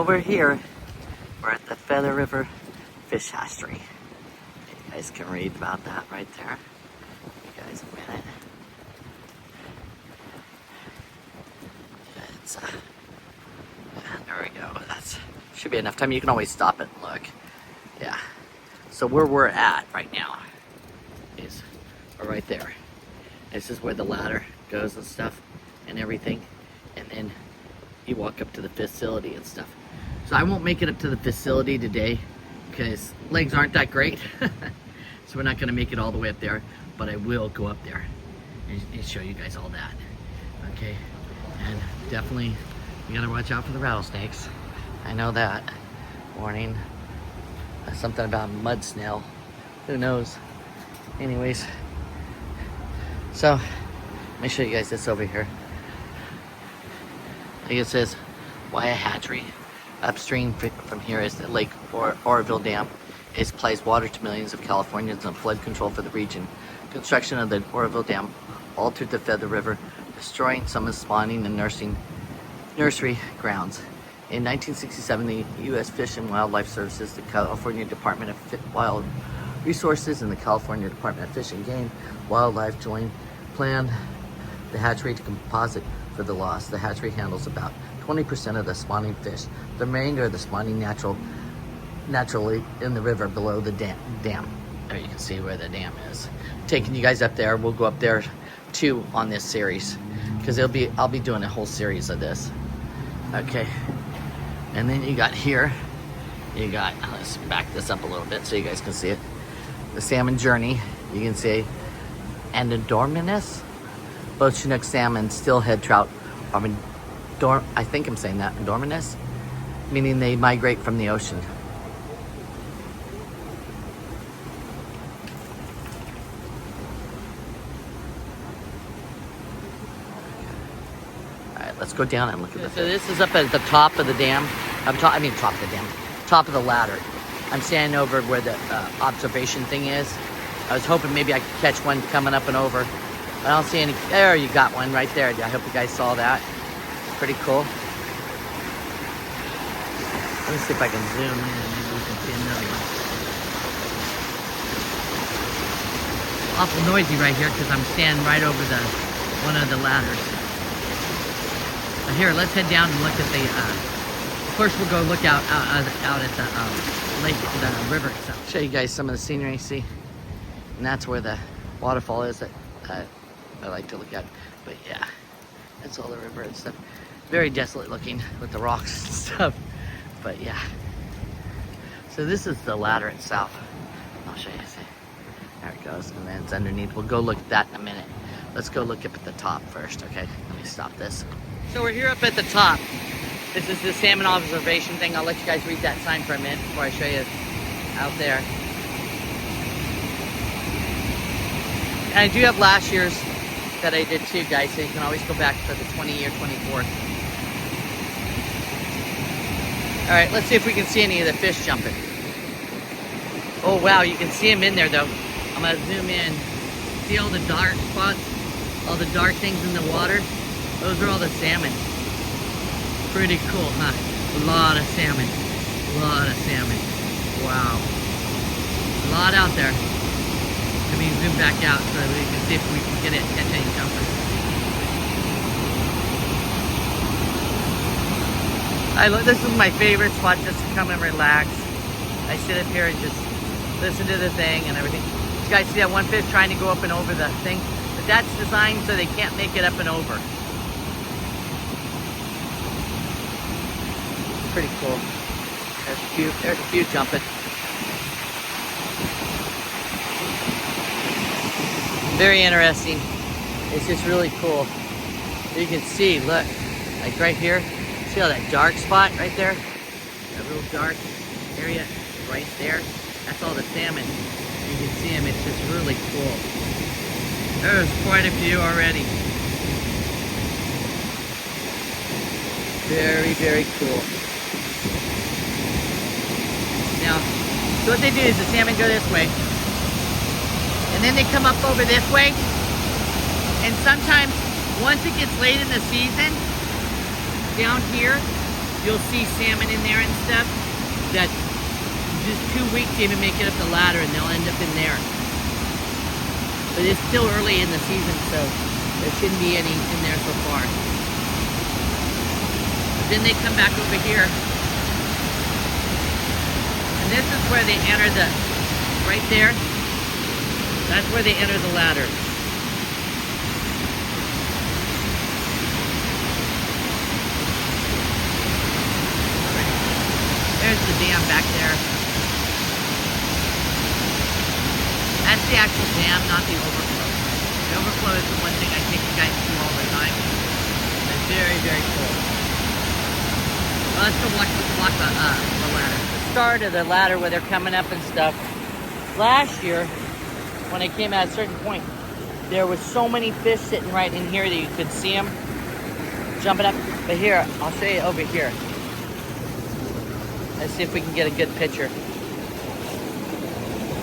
over here, we're at the Feather River Fish Hatchery. You guys can read about that right there. Give you guys a minute. It's there we go. That should be enough time. You can always stop it and look. Yeah. So where we're at right now is right there. This is where the ladder goes and stuff and everything. And then you walk up to the facility and stuff. So I won't make it up to the facility today because legs aren't that great. So we're not gonna make it all the way up there, but I will go up there and show you guys all that. Okay, and definitely you gotta watch out for the rattlesnakes. I know that. Warning. Something about mud snail. Who knows? Anyways, so let me show you guys this over here. Like it says, why a hatchery? Upstream from here is the Lake Oroville Dam. It supplies water to millions of Californians and flood control for the region. Construction of the Oroville Dam altered the Feather River, destroying some of the spawning and nursery grounds. In 1967, the U.S. Fish and Wildlife Services, the California Department of Wild Resources, and the California Department of Fish and Game Wildlife planned the hatchery to compensate for the loss. The hatchery handles about 20% of the spawning fish. The remainder of the spawning naturally in the river below the dam. There you can see where the dam is. Taking you guys up there. We'll go up there too on this series because I'll be doing a whole series of this. Okay. And then you got here, let's back this up a little bit so you guys can see it. The salmon journey, you can see, and Endorminus, both Chinook salmon, steelhead trout, I think I'm saying that, Endorminus, meaning they migrate from the ocean. Let's go down and look at this. So this is up at the top of the dam. Top of the dam. Top of the ladder. I'm standing over where the observation thing is. I was hoping maybe I could catch one coming up and over. I don't see any. There, you got one right there. I hope you guys saw that. Pretty cool. Let me see if I can zoom in. Maybe we can see another one. Awful noisy right here because I'm standing right over one of the ladders. Here, let's head down and look at the, first we'll go look out at the lake, the river itself. Show you guys some of the scenery, see? And that's where the waterfall is that I like to look at. But yeah, that's all the river and stuff. Very desolate looking with the rocks and stuff. But yeah. So this is the ladder itself. I'll show you, see? There it goes, and then it's underneath. We'll go look at that in a minute. Let's go look up at the top first, okay? Let me stop this. So we're here up at the top. This is the salmon observation thing. I'll let you guys read that sign for a minute before I show you out there. And I do have last year's that I did too, guys, so you can always go back to the 20 or 24th. All right, let's see if we can see any of the fish jumping. Oh wow, you can see them in there though. I'm gonna zoom in. See all the dark spots? All the dark things in the water? Those are all the salmon. Pretty cool, huh? A lot of salmon. A lot of salmon. Wow. A lot out there. Let me zoom back out so that we can see if we can get it, catch any jumpers. This is my favorite spot just to come and relax. I sit up here and just listen to the thing and everything. You guys see that one fish trying to go up and over the thing? But that's designed so they can't make it up and over. Pretty cool. There's a few jumping. Very interesting. It's just really cool. You can see, look, like right here, see all that dark spot right there? That little dark area right there? That's all the salmon. You can see them, it's just really cool. There's quite a few already. Very, very cool. Now, so what they do is the salmon go this way, and then they come up over this way, and sometimes, once it gets late in the season, down here, you'll see salmon in there and stuff that just 2 weeks to even make it up the ladder, and they'll end up in there. But it's still early in the season, so there shouldn't be any in there so far. But then they come back over here. And this is where they enter the, right there, that's where they enter the ladder. There's the dam back there. That's the actual dam, not the overflow. The overflow is the one thing I take you guys to all the time. It's very, very cool. Well, let's go walk the ladder. The start of the ladder where they're coming up and stuff. Last year, when I came at a certain point, there was so many fish sitting right in here that you could see them jumping up. But here, I'll show you over here. Let's see if we can get a good picture.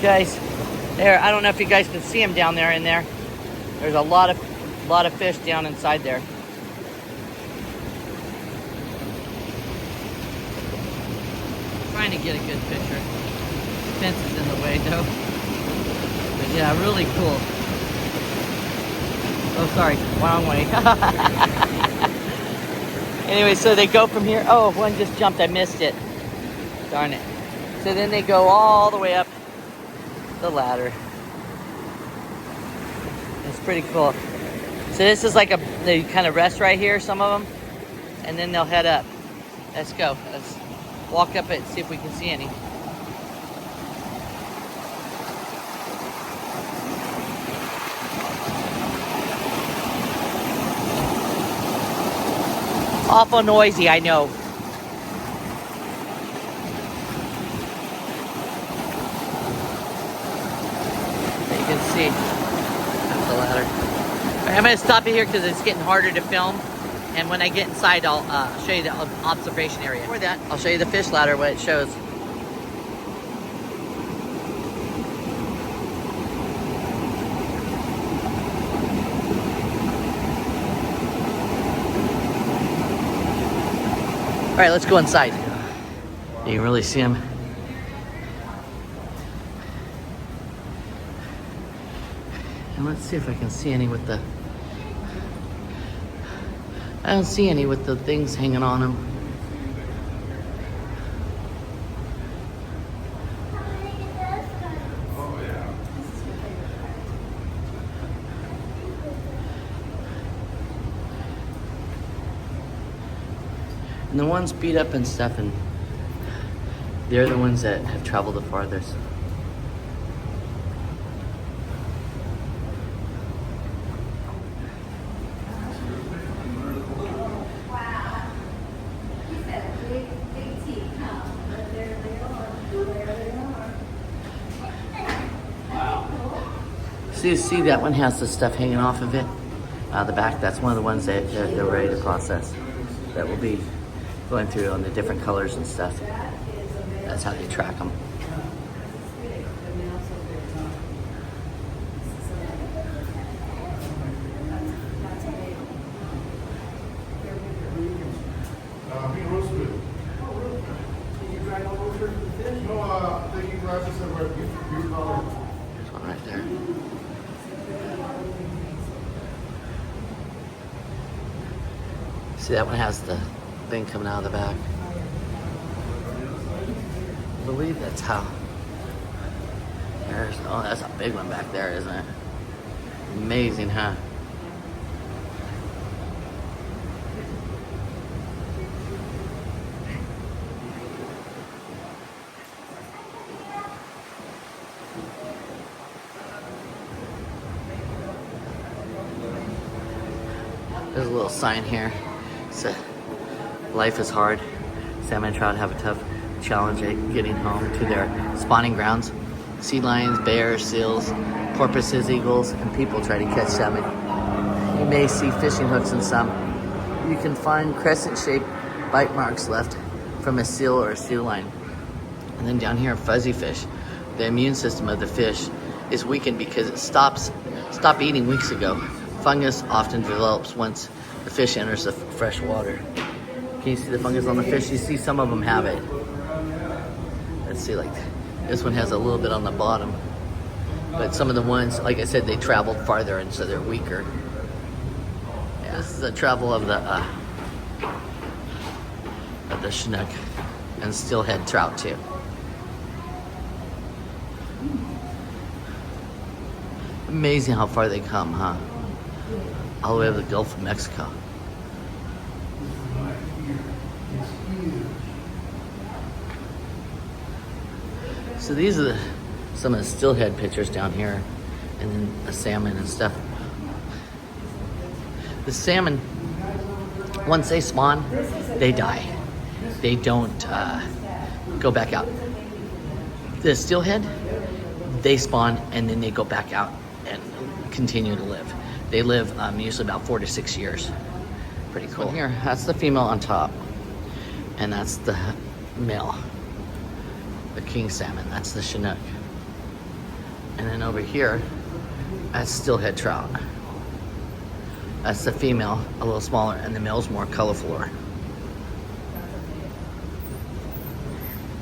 Guys, there, I don't know if you guys can see them down there in there. There's a lot of fish down inside there. Trying to get a good picture. The fence is in the way though. But yeah, really cool. Oh, sorry, wrong way. Anyway, so they go from here. Oh, one just jumped, I missed it. Darn it. So then they go all the way up the ladder. It's pretty cool. So this is like they kind of rest right here, some of them, and then they'll head up. Let's go. Let's walk up it and see if we can see any. Awful noisy, I know. See, that's the ladder. Right, I'm going to stop it here because it's getting harder to film, and when I get inside I'll show you the observation area. Before that, I'll show you the fish ladder, what it shows. Alright, let's go inside. You can really see them. And let's see if I can see any with the... I don't see any with the things hanging on them. And the ones beat up and stuff, and they're the ones that have traveled the farthest. So you see that one has the stuff hanging off of it, the back. That's one of the ones that they're ready to process. That will be going through on the different colors and stuff. That's how they track them. There's one right there. See, that one has the thing coming out of the back. I believe that's how. Oh, that's a big one back there, isn't it? Amazing, huh? There's a little sign here. It's life is hard. Salmon and trout have a tough challenge at getting home to their spawning grounds. Sea lions, bears, seals, porpoises, eagles, and people try to catch salmon. You may see fishing hooks in some. You can find crescent-shaped bite marks left from a seal or a sea lion. And then down here, fuzzy fish. The immune system of the fish is weakened because it stopped eating weeks ago. Fungus often develops once the fish enters the fresh water. Can you see the fungus on the fish? You see some of them have it. Let's see, like this one has a little bit on the bottom. But some of the ones, like I said, they traveled farther and so they're weaker. Yeah, this is the travel of the Chinook and steelhead trout too. Amazing how far they come, huh? All the way to the Gulf of Mexico. So these are some of the steelhead pictures down here, and then the salmon and stuff. The salmon, once they spawn, they die. They don't go back out. The steelhead, they spawn and then they go back out and continue to live. They live usually about 4 to 6 years. Pretty cool. Here, that's the female on top, and that's the male, the king salmon. That's the Chinook. And then over here, that's steelhead trout. That's the female, a little smaller, and the male's more colorful.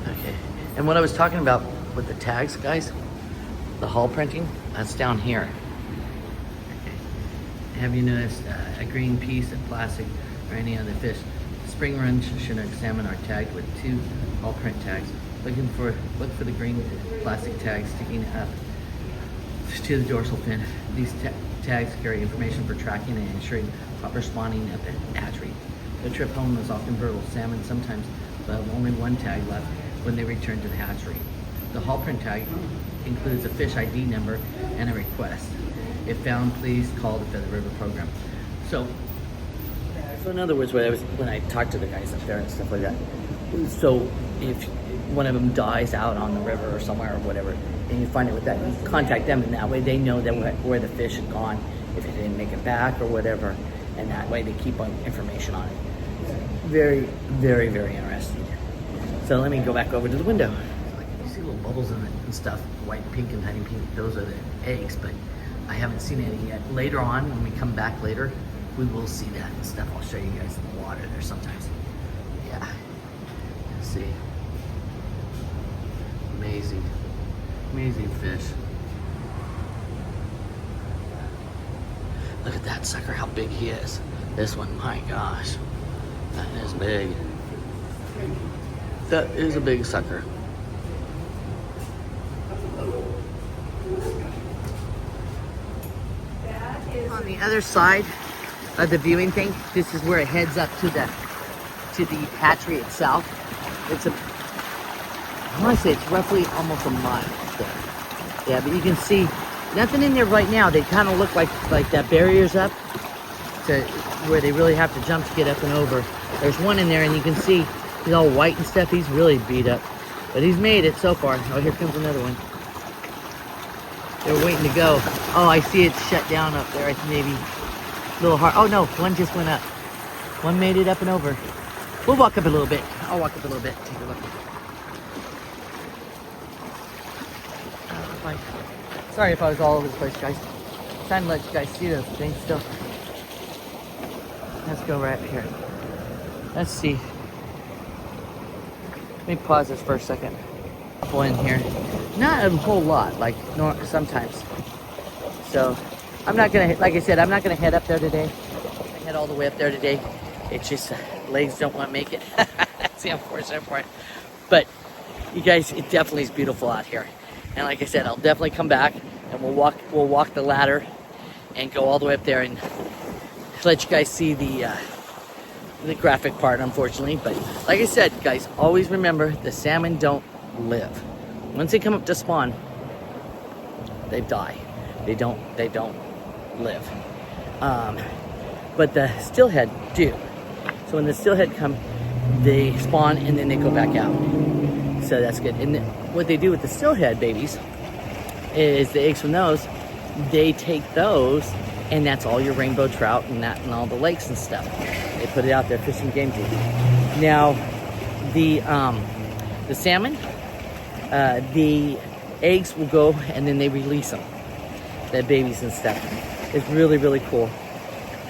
Okay, and what I was talking about with the tags, guys, the hull printing, that's down here. Okay. Have you noticed a green piece of plastic or any other fish? Spring run Chinook salmon are tagged with 2 hull print tags. Look for the green plastic tag sticking up to the dorsal fin. These tags carry information for tracking and ensuring proper spawning at the hatchery. The trip home is often fertile salmon, sometimes will have only 1 tag left when they return to the hatchery. The hull print tag includes a fish ID number and a request. If found, please call the Feather River program. So in other words, when I talked to the guys up there and stuff like that, so if one of them dies out on the river or somewhere or whatever, and you find it with that, you contact them, and that way they know that where the fish had gone, if it didn't make it back or whatever, and that way they keep on information on it. Very, very, very interesting. So let me go back over to the window. Like you see little bubbles in it and stuff, white, pink, and tiny pink. Those are the eggs, but I haven't seen any yet. Later on, when we come back later, we will see that and stuff. I'll show you guys in the water there sometimes. Yeah. Let's see. Amazing. Amazing fish. Look at that sucker, how big he is. This one, my gosh. That is big. That is a big sucker. On the other side of the viewing thing, this is where it heads up to the hatchery itself. It's I want to say it's roughly almost a mile there. Yeah, but you can see nothing in there right now. They kind of look like that barrier's up to where they really have to jump to get up and over. There's one in there, and you can see he's all white and stuff. He's really beat up, but he's made it so far. Oh, here comes another one. They're waiting to go. Oh, I see it shut down up there. It's maybe a little hard. Oh no, one just went up. One made it up and over. We'll walk up a little bit. I'll walk up a little bit. Take a look. Sorry if I was all over the place, guys. I'm trying to let you guys see those things still. Let's go right here. Let's see. Let me pause this for a second. Couple in here. Not a whole lot, like sometimes. So I'm not gonna, like I said, I'm not gonna head up there today. Head all the way up there today. It's just legs don't want to make it. That's the unfortunate part. But you guys, it definitely is beautiful out here. And like I said, I'll definitely come back and we'll walk the ladder and go all the way up there and let you guys see the graphic part, unfortunately. But like I said, guys, always remember the salmon don't live. Once they come up to spawn, they die. They don't live. But the steelhead do. So when the steelhead come, they spawn and then they go back out. So that's good. And what they do with the steelhead babies is the eggs from those, they take those, and that's all your rainbow trout and all the lakes and stuff. They put it out there, fishing game food. Now, the salmon, the eggs will go and then they release them, the babies and stuff. It's really, really cool.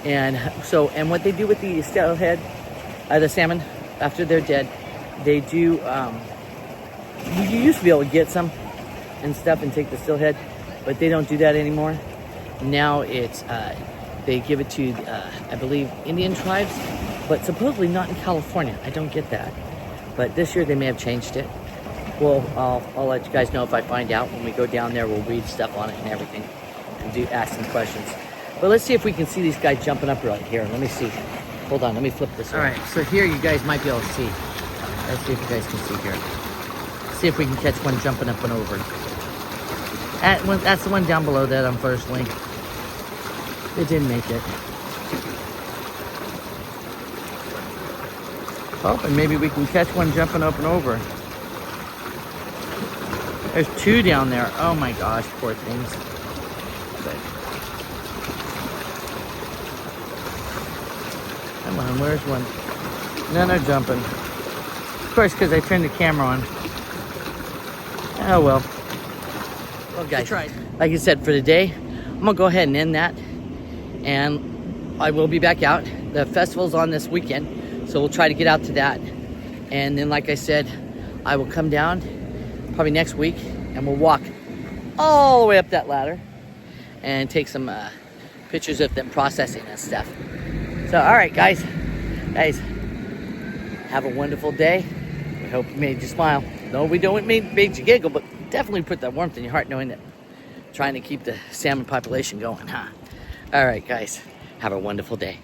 And so, and what they do with the steelhead the salmon, after they're dead, they do, you used to be able to get some and stuff and take the steelhead, but they don't do that anymore. Now it's, they give it to, I believe, Indian tribes, but supposedly not in California. I don't get that. But this year they may have changed it. Well, I'll let you guys know if I find out. When we go down there, we'll read stuff on it and everything and ask some questions. But let's see if we can see these guys jumping up right here. Let me see. Hold on, let me flip this. All right, so here you guys might be able to see. Let's see if you guys can see here. See if we can catch one jumping up and over. That's the one down below that, unfortunately. It didn't make it. Oh, and maybe we can catch one jumping up and over. There's two down there. Oh my gosh, poor things. But, come on, where's one? None are jumping. Of course, because I turned the camera on. Oh well. Well, guys, like I said, for today, I'm gonna go ahead and end that, and I will be back out. The festival's on this weekend, so we'll try to get out to that. And then, like I said, I will come down probably next week, and we'll walk all the way up that ladder and take some pictures of them processing and stuff. So, all right, guys, have a wonderful day. We hope we made you smile. No, we don't made you giggle, but definitely put that warmth in your heart knowing that trying to keep the salmon population going, huh? All right, guys, have a wonderful day.